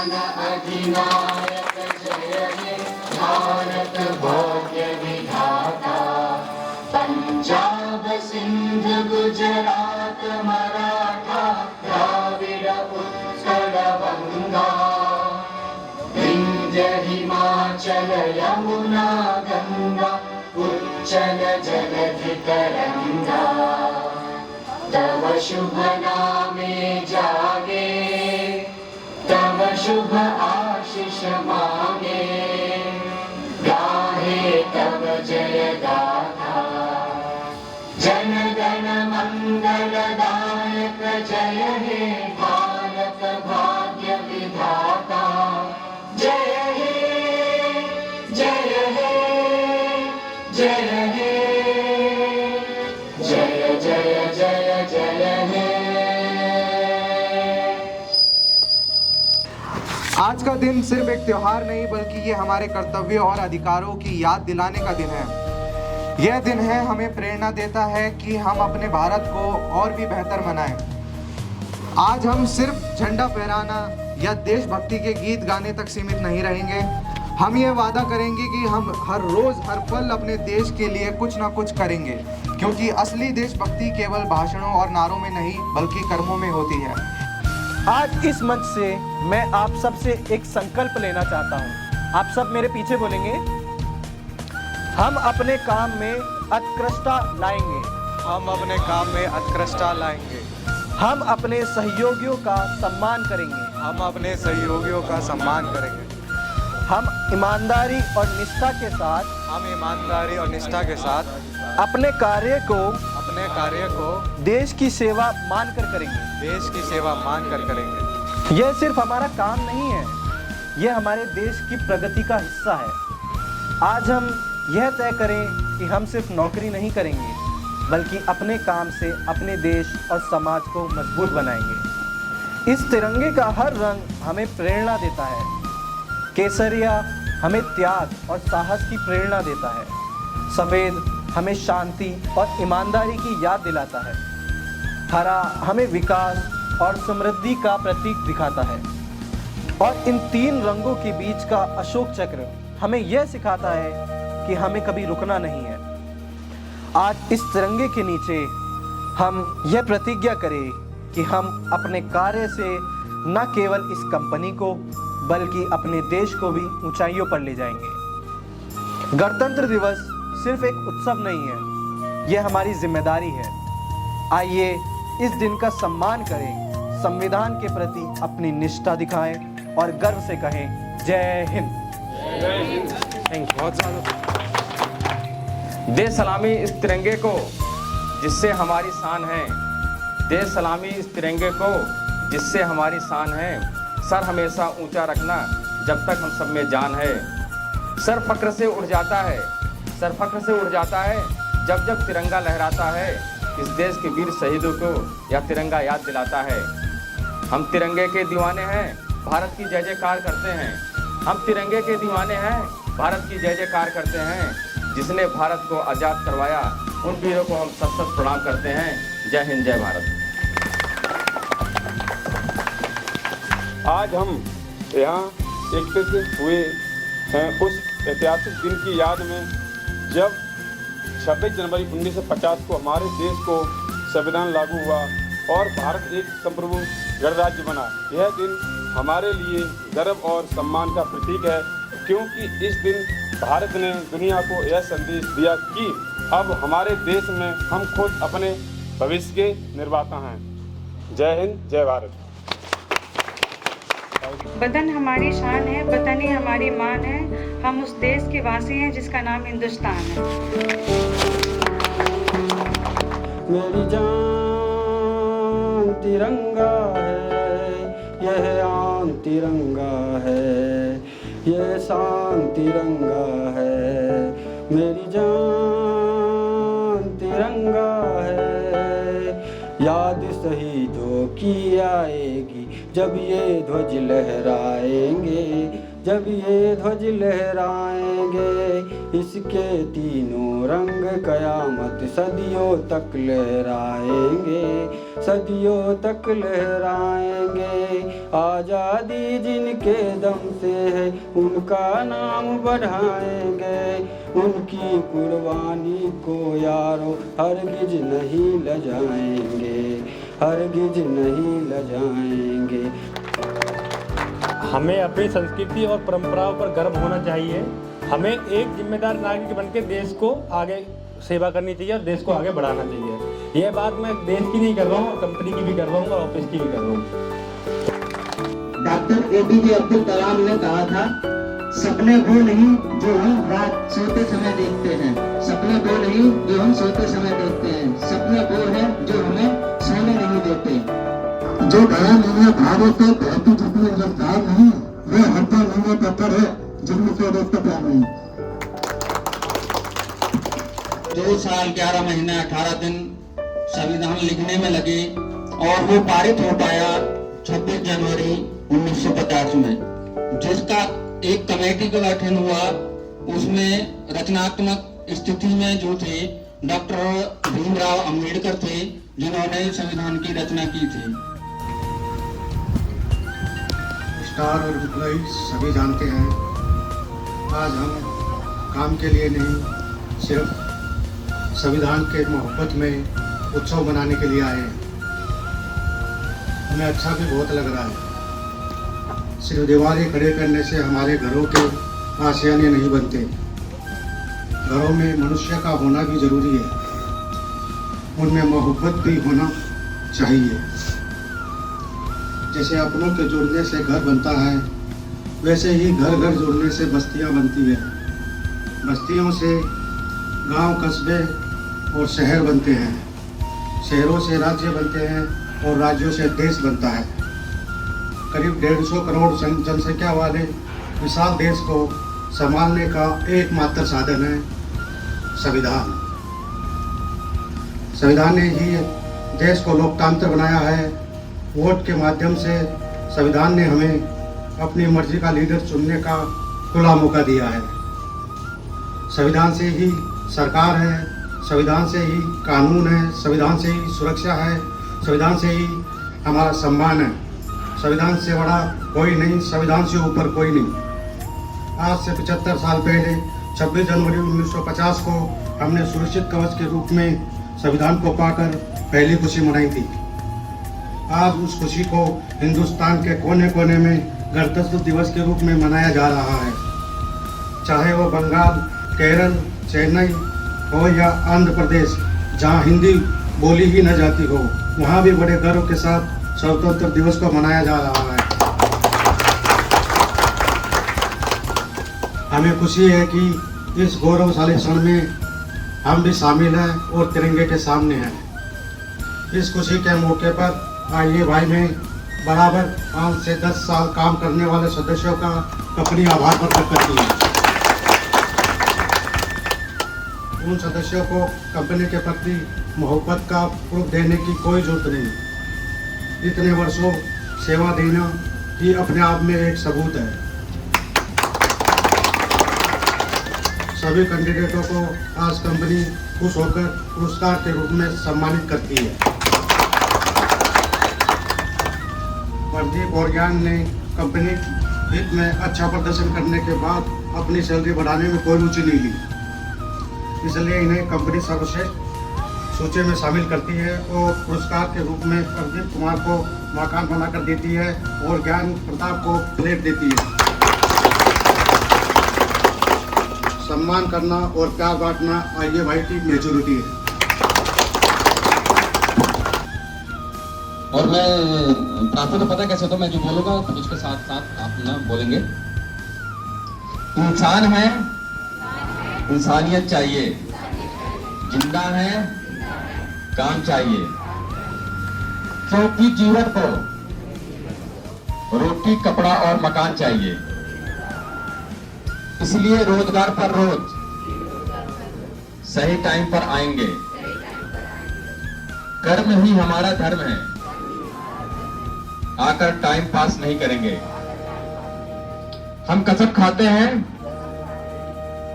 ज्ञान अधिनायक जय हे भारत भाग्य विधाता। पंजाब सिंध गुजरात मराठा द्राविड़ उत्कल बंगा। विंध्य हिमाचल यमुना गंगा उच्चल जलधि तरंगा। तव शुभ नामे जागे तव शुभ आशीष मांगे। गाहे तव जय गाथा जन गण मंगल दायक जय हे भारत भाग्य विधाता। जय हे जय हे जय हे जय जय जय जय हे। आज का दिन सिर्फ एक त्योहार नहीं बल्कि ये हमारे कर्तव्यों और अधिकारों की याद दिलाने का दिन है। यह दिन है हमें प्रेरणा देता है कि हम अपने भारत को और भी बेहतर बनाएं। आज हम सिर्फ झंडा फहराना या देशभक्ति के गीत गाने तक सीमित नहीं रहेंगे। हम ये वादा करेंगे कि हम हर रोज हर पल अपने देश के लिए कुछ ना कुछ करेंगे, क्योंकि असली देशभक्ति केवल भाषणों और नारों में नहीं बल्कि कर्मों में होती है। आज इस मंच से मैं आप सबसे एक संकल्प लेना चाहता हूं। आप सब मेरे पीछे बोलेंगे, हम अपने काम में उत्कृष्टता लाएंगे। हम अपने काम में उत्कृष्टता लाएंगे। हम अपने सहयोगियों का सम्मान करेंगे। हम अपने सहयोगियों का सम्मान करेंगे। हम ईमानदारी और निष्ठा के साथ अपने कार्य को देश की सेवा मानकर करेंगे। यह सिर्फ हमारा काम नहीं है, यह हमारे देश की प्रगति का हिस्सा है। आज हम यह तय करें कि हम सिर्फ नौकरी नहीं करेंगे बल्कि अपने काम से अपने देश और समाज को मजबूत बनाएंगे। इस तिरंगे का हर रंग हमें प्रेरणा देता है। केसरिया हमें त्याग और साहस की प्रेरणा देता है। सफ़ेद हमें शांति और ईमानदारी की याद दिलाता है। हरा हमें विकास और समृद्धि का प्रतीक दिखाता है। और इन तीन रंगों के बीच का अशोक चक्र हमें यह सिखाता है कि हमें कभी रुकना नहीं है। आज इस तिरंगे के नीचे हम यह प्रतिज्ञा करें कि हम अपने कार्य से न केवल इस कंपनी को बल्कि अपने देश को भी ऊंचाइयों पर ले जाएंगे। गणतंत्र दिवस सिर्फ एक उत्सव नहीं है, यह हमारी जिम्मेदारी है। आइए इस दिन का सम्मान करें, संविधान के प्रति अपनी निष्ठा दिखाएं और गर्व से कहें जय हिंद। दे सलामी इस तिरंगे को जिससे हमारी शान है। दे सलामी इस तिरंगे को जिससे हमारी शान है। सर हमेशा ऊंचा रखना जब तक हम सब में जान है। सर फक्र से उड़ जाता है जब जब तिरंगा लहराता है। इस देश के वीर शहीदों को यह तिरंगा याद दिलाता है। हम तिरंगे के दीवाने हैं, भारत की जय जयकार करते हैं। हम तिरंगे के दीवाने हैं, भारत की जय जयकार करते हैं। जिसने भारत को आज़ाद करवाया उन वीरों को हम सत सत प्रणाम करते हैं। जय हिंद जय भारत। आज हम यहाँ एकत्रित हुए हैं उस ऐतिहासिक दिन की याद में जब 26 जनवरी 1950 को हमारे देश को संविधान लागू हुआ और भारत एक संप्रभु गणराज्य बना। यह दिन हमारे लिए गर्व और सम्मान का प्रतीक है, क्योंकि इस दिन भारत ने दुनिया को यह संदेश दिया कि अब हमारे देश में हम खुद अपने भविष्य के निर्माता हैं। जय हिंद जय भारत। वतन हमारी शान है, वतन ही हमारी मान है। हम उस देश के वासी हैं जिसका नाम हिंदुस्तान है। मेरी जान तिरंगा है, यह आन तिरंगा है, यह शान तिरंगा है। मेरी जान तिरंगा है, याद शहीदों की आएगी जब ये ध्वज लहराएंगे। जब ये ध्वज लहराएंगे, इसके तीनों रंग कयामत सदियों तक लहराएंगे, सदियों तक लहराएंगे। आज़ादी जिनके दम से है, उनका नाम बढ़ाएंगे, उनकी कुर्बानी को यारो हरगिज नहीं लजाएंगे, हरगिज नहीं लजाएंगे। हमें अपनी संस्कृति और परंपराओं पर गर्व होना चाहिए। हमें एक जिम्मेदार नागरिक बनकर देश को आगे सेवा करनी चाहिए और देश को आगे बढ़ाना चाहिए। यह बात मैं देश की नहीं कर रहा हूँ, कंपनी की भी कर रहा हूँ और ऑफिस की भी कर रहा हूँ। डॉक्टर एपीजे अब्दुल कलाम ने कहा था, सपने वो नहीं जो हम रात सोते समय देखते हैं, सपने वो नहीं जो हम सोते समय देखते हैं, सपने वो है जो हमें सोने नहीं देते। जो गया नहीं है भावों से बहती जितनी रफ्तार नहीं, वे हड्डी नहीं है पत्थर है जिनमें से रफ्तार नहीं। 2 साल 11 महीने 18 दिन संविधान लिखने में लगे और वो पारित हो पाया 26 जनवरी 1950 में, जिसका एक कमेटी का गठन हुआ। उसमें रचनात्मक स्थिति में जो थे डॉक्टर भीमराव अंबेडकर थे, जिन्होंने संविधान की रचना की थी। स्टार और एम्प्लॉई सभी जानते हैं, आज हम काम के लिए नहीं, सिर्फ संविधान के मोहब्बत में उत्सव मनाने के लिए आए हैं। हमें अच्छा भी बहुत लग रहा है। सिर्फ दीवारें खड़े करने से हमारे घरों के आशियाने नहीं बनते, घरों में मनुष्य का होना भी जरूरी है, उनमें मोहब्बत भी होना चाहिए। जैसे अपनों के जुड़ने से घर बनता है, वैसे ही घर घर जुड़ने से बस्तियां बनती है, बस्तियों से गांव, कस्बे और शहर बनते हैं, शहरों से राज्य बनते हैं और राज्यों से देश बनता है। करीब 150 करोड़ जनसंख्या वाले विशाल देश को संभालने का एकमात्र साधन है संविधान। संविधान ने ही देश को लोकतंत्र बनाया है। वोट के माध्यम से संविधान ने हमें अपनी मर्जी का लीडर चुनने का खुला मौका दिया है। संविधान से ही सरकार है, संविधान से ही कानून है, संविधान से ही सुरक्षा है, संविधान से ही हमारा सम्मान है। संविधान से बड़ा कोई नहीं, संविधान से ऊपर कोई नहीं। आज से 75 साल पहले 26 जनवरी 1950 को हमने सुरक्षित कवच के रूप में संविधान को पाकर पहली खुशी मनाई थी। आज उस खुशी को हिंदुस्तान के कोने कोने में गणतंत्र दिवस के रूप में मनाया जा रहा है। चाहे वो बंगाल, केरल, चेन्नई हो या आंध्र प्रदेश, जहाँ हिंदी बोली ही न जाती हो, वहाँ भी बड़े गर्व के साथ स्वतंत्रता दिवस को मनाया जा रहा है। हमें खुशी है कि इस गौरवशाली क्षण में हम भी शामिल हैं और तिरंगे के सामने हैं। इस खुशी के मौके पर आइए भाई मैं बराबर 5 से 10 साल काम करने वाले सदस्यों का अपनी आभार प्रकट करती हूँ। उन सदस्यों को कंपनी के प्रति मोहब्बत का प्रूफ देने की कोई जरूरत नहीं। इतने वर्षों सेवा देना ही अपने आप में एक सबूत है। सभी कैंडिडेटों को आज कंपनी खुश होकर पुरस्कार के रूप में सम्मानित करती है। प्रदीप और ज्ञान ने कंपनी हित में अच्छा प्रदर्शन करने के बाद अपनी सैलरी बढ़ाने में कोई रुचि नहीं ली, इसलिए इन्हें कंपनी सर्वश्रेष्ठ सूची में शामिल करती है और पुरस्कार के रूप में प्रदीप कुमार को मकान बनाकर देती है और ज्ञान प्रताप को प्लेट देती है। सम्मान करना और प्यार बांटना आइए भाई की मेच्योरिटी है। और मैं प्रार्थना तो पता कैसे होता, मैं जो बोलूंगा उसके साथ साथ आप ना बोलेंगे। इंसान है, इंसानियत चाहिए, जिंदा है, काम चाहिए, क्योंकि जीवन को रोटी, कपड़ा और मकान चाहिए। इसलिए रोजगार पर रोज सही टाइम पर आएंगे। कर्म ही हमारा धर्म है, आकर टाइम पास नहीं करेंगे। हम कसम खाते हैं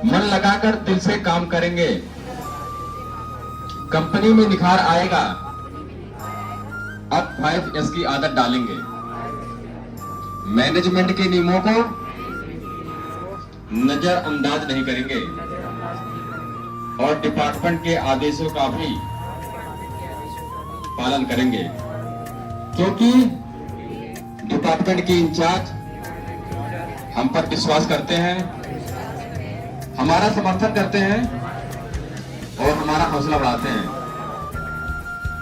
मन लगाकर दिल से काम करेंगे, कंपनी में निखार आएगा, अब 5S की आदत डालेंगे, मैनेजमेंट के नियमों को नजरअंदाज नहीं करेंगे और डिपार्टमेंट के आदेशों का भी पालन करेंगे, क्योंकि डिपार्टमेंट के इंचार्ज हम पर विश्वास करते हैं, हमारा समर्थन करते हैं और हमारा हौसला बढ़ाते हैं।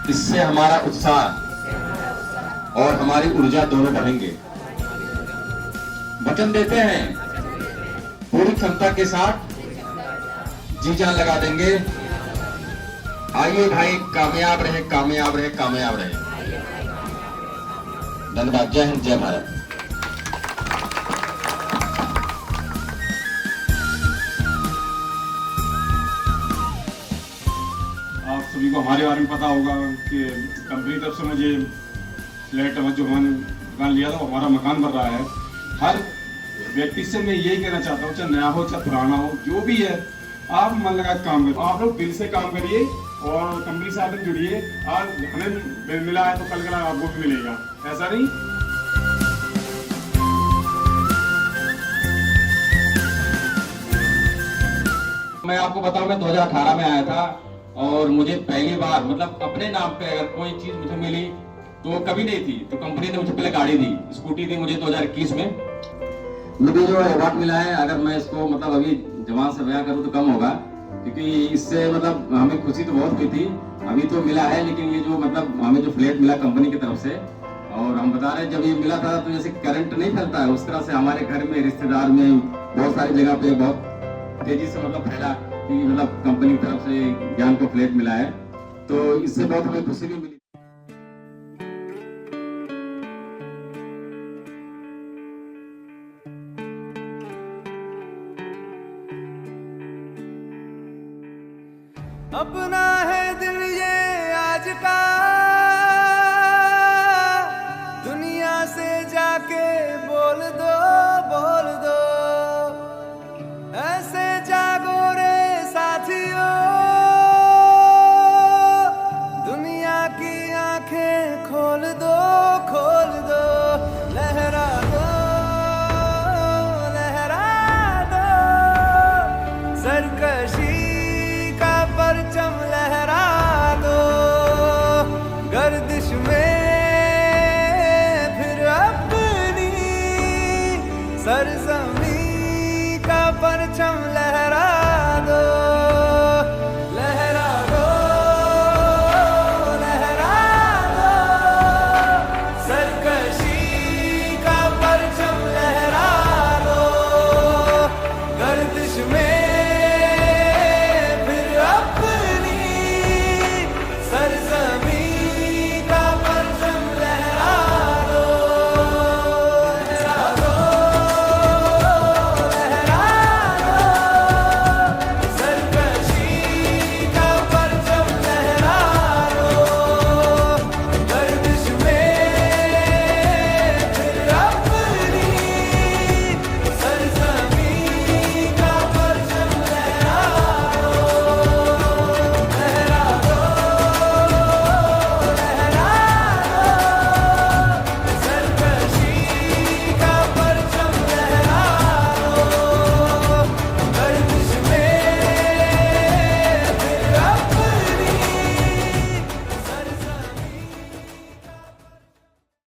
इससे हमारा उत्साह और हमारी ऊर्जा दोनों बढ़ेंगे। वचन देते हैं पूरी क्षमता के साथ जी जान लगा देंगे। आइए भाई, कामयाब रहे, कामयाब रहे, कामयाब रहे। धन्यवाद। जय हिंद, जय भारत। आप सभी को हमारे बारे में पता होगा कि कंपनी तरफ से मुझे फ्लैट जो हमने मकान लिया था वो हमारा मकान बन रहा है। हर व्यक्ति से मैं यही कहना चाहता हूँ, चाहे नया हो चाहे पुराना हो, जो भी है आप मन लगा काम करो। आप लोग दिल से काम करिए और कंपनी से आप जुड़िए। आज हमें मिला है तो कल कल आपको भी मिलेगा, ऐसा नहीं। मैं आपको बताऊं, मैं 2018 में आया था और मुझे पहली बार मतलब अपने नाम पे अगर कोई चीज मुझे मिली तो कभी नहीं थी, तो कंपनी ने मुझे पहले गाड़ी दी, स्कूटी दी मुझे 2021 में। मुझे जो अवार्ड मिला है, अगर मैं इसको मतलब अभी जवान से बयां करूं तो कम होगा, क्योंकि इससे मतलब हमें खुशी तो बहुत हुई थी। अभी तो मिला है, लेकिन ये जो मतलब हमें जो फ्लैट मिला कंपनी की तरफ से, और हम बता रहे हैं जब ये मिला था तो जैसे करंट नहीं फैलता है उस तरह से हमारे घर में, रिश्तेदार में, बहुत सारी जगह पे बहुत तेजी से मतलब फैला कि मतलब कंपनी की तरफ से ज्ञान को फ्लैट मिला है, तो इससे बहुत हमें खुशी भी मिली। अपना है दिल ये आज का, दुनिया से जाके बोल दो, बोल दो, ऐसे जागो रे साथियों, दुनिया की आंखें खोल दो, खोल दो, लहरा दो, लहरा दो, सरकशी परचम लहरा दो, गर्दिश में फिर अपनी सरजमी का परचम लहरा